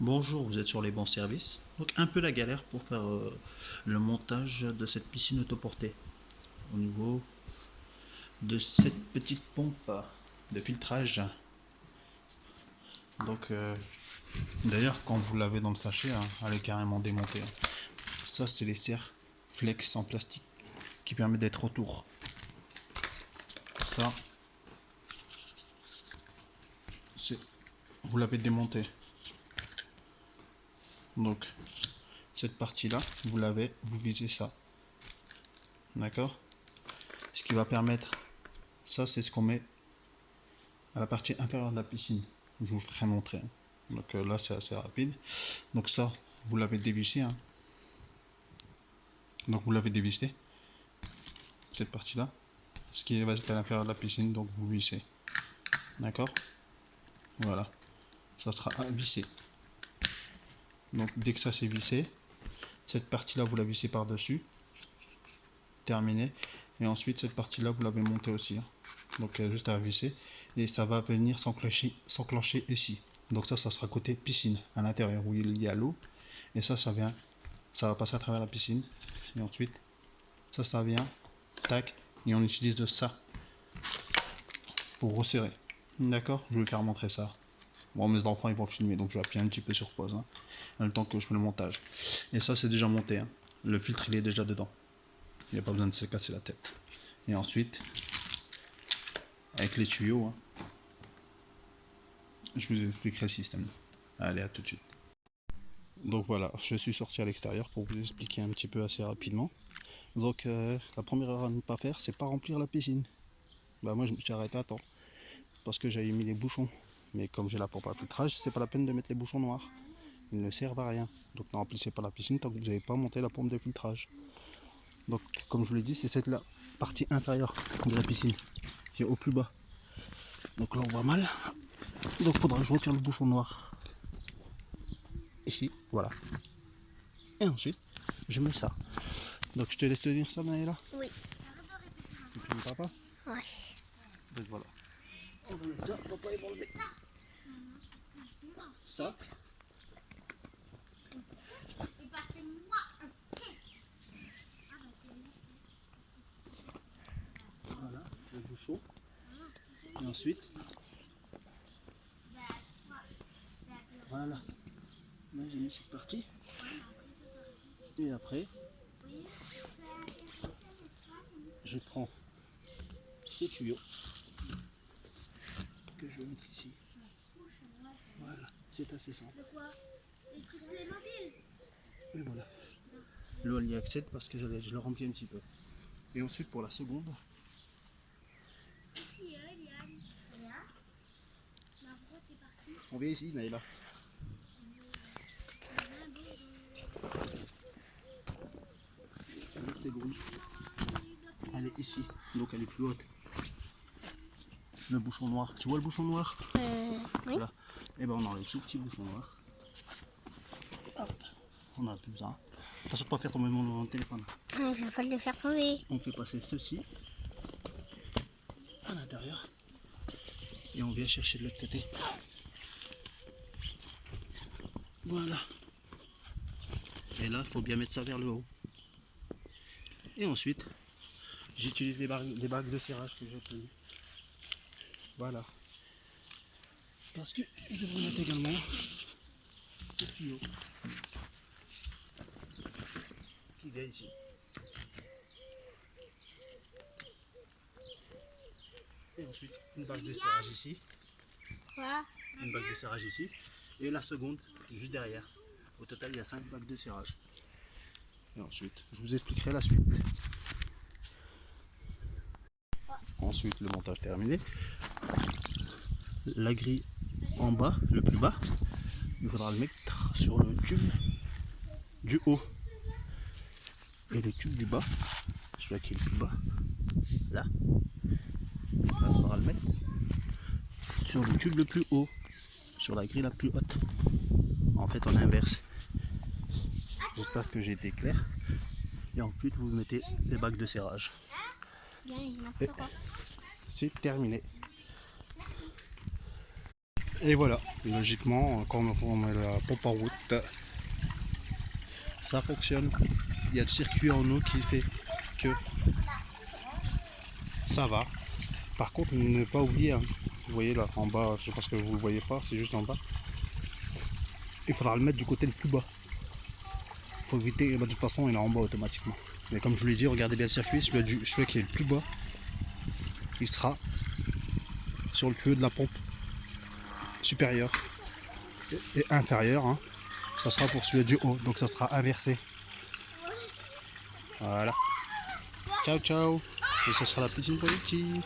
Bonjour, vous êtes sur les bons services. Donc un peu la galère pour faire le montage de cette piscine autoportée. Au niveau de cette petite pompe de filtrage. Donc d'ailleurs quand vous l'avez dans le sachet, hein, elle est carrément démontée, hein. Ça c'est les serres flex en plastique qui permettent d'être autour. Ça, c'est vous l'avez démonté. Donc cette partie là, vous visez ça. D'accord? Ce qui va permettre, ça c'est ce qu'on met à la partie inférieure de la piscine. Je vous ferai montrer. Donc là c'est assez rapide. Donc ça, vous l'avez dévissé, hein. Donc vous l'avez dévissé, cette partie-là. Ce qui va être à l'intérieur de la piscine, donc vous vissez. D'accord? Voilà. Ça sera à visser. Donc dès que ça c'est vissé, cette partie-là vous la vissez par-dessus. Terminé. Et ensuite cette partie-là vous l'avez montée aussi, hein. Donc juste à visser. Et ça va venir s'enclencher ici. Donc ça sera côté piscine, à l'intérieur où il y a l'eau. Et ça vient, ça va passer à travers la piscine. Et ensuite, ça vient, tac, et on utilise de ça pour resserrer. D'accord? Je vais faire montrer ça. Bon, mes enfants ils vont filmer, donc je vais appuyer un petit peu sur pause, hein, le temps que je fais le montage. Et ça c'est déjà monté, hein. Le filtre il est déjà dedans. Il n'y a pas besoin de se casser la tête. Et ensuite, avec les tuyaux, hein, je vous expliquerai le système. Allez, à tout de suite. Donc voilà, je suis sorti à l'extérieur pour vous expliquer un petit peu assez rapidement. Donc la première erreur à ne pas faire, c'est pas remplir la piscine. Bah moi je me suis arrêté à temps parce que j'avais mis les bouchons. Mais comme j'ai la pompe à filtrage, c'est pas la peine de mettre les bouchons noirs. Ils ne servent à rien. Donc ne remplissez pas la piscine tant que vous n'avez pas monté la pompe de filtrage. Donc comme je vous l'ai dit, c'est cette la partie inférieure de la piscine qui est au plus bas. Donc là on voit mal. Donc il faudra que je retire le bouchon noir. Ici, voilà. Et ensuite, je mets ça. Donc je te laisse te dire ça, Naïla. Oui. Tu filmes papa? Ouais. Donc voilà. On va mettre ça, papa il va enlever ça. Voilà, le bouchon. Et ensuite, voilà. Là j'ai mis cette partie. Et après, je prends ce tuyau que je vais mettre ici. Voilà, c'est assez simple. Et voilà. L'eau elle y accède parce que je le remplis un petit peu. Et ensuite pour la seconde, on vient ici, Naïla. La seconde, elle est ici, donc elle est plus haute. Le bouchon noir, tu vois le bouchon noir? Oui. Là. Et ben on enlève ce petit bouchon noir. Hop. On n'a plus besoin. Attention de pas faire tomber mon téléphone. Je vais pas le faire tomber. On fait passer ceci à l'intérieur et on vient chercher de l'autre côté. Voilà. Et là, il faut bien mettre ça vers le haut. Et ensuite, j'utilise les bagues de serrage que j'ai obtenues. Voilà. Parce que je devrais mettre également le tuyau qui vient ici. Et ensuite, une bague de serrage ici. Quoi? Une bague de serrage ici. Et la seconde, juste derrière. Au total, il y a 5 bagues de serrage. Et ensuite, je vous expliquerai la suite. Ensuite, le montage terminé. La grille en bas, le plus bas, il faudra le mettre sur le tube du haut. Et le tube du bas, celui qui est le plus bas, là, il faudra le mettre sur le tube le plus haut, sur la grille la plus haute. En fait, on inverse. J'espère que j'ai été clair. Et ensuite, vous mettez les bagues de serrage. Et c'est terminé. Et voilà, logiquement, quand on met la pompe en route, ça fonctionne. Il y a le circuit en eau qui fait que ça va. Par contre, ne pas oublier, hein, vous voyez là en bas, je sais pas ce que vous le voyez pas, c'est juste en bas. Il faudra le mettre du côté le plus bas. Il faut éviter, de toute façon il est en bas automatiquement. Mais comme je vous l'ai dit, regardez bien le circuit, celui qui est le plus bas, il sera sur le tuyau de la pompe supérieure et inférieure. Hein. Ça sera pour celui du haut, donc ça sera inversé. Voilà. Ciao ciao. Et ce sera la piscine productive.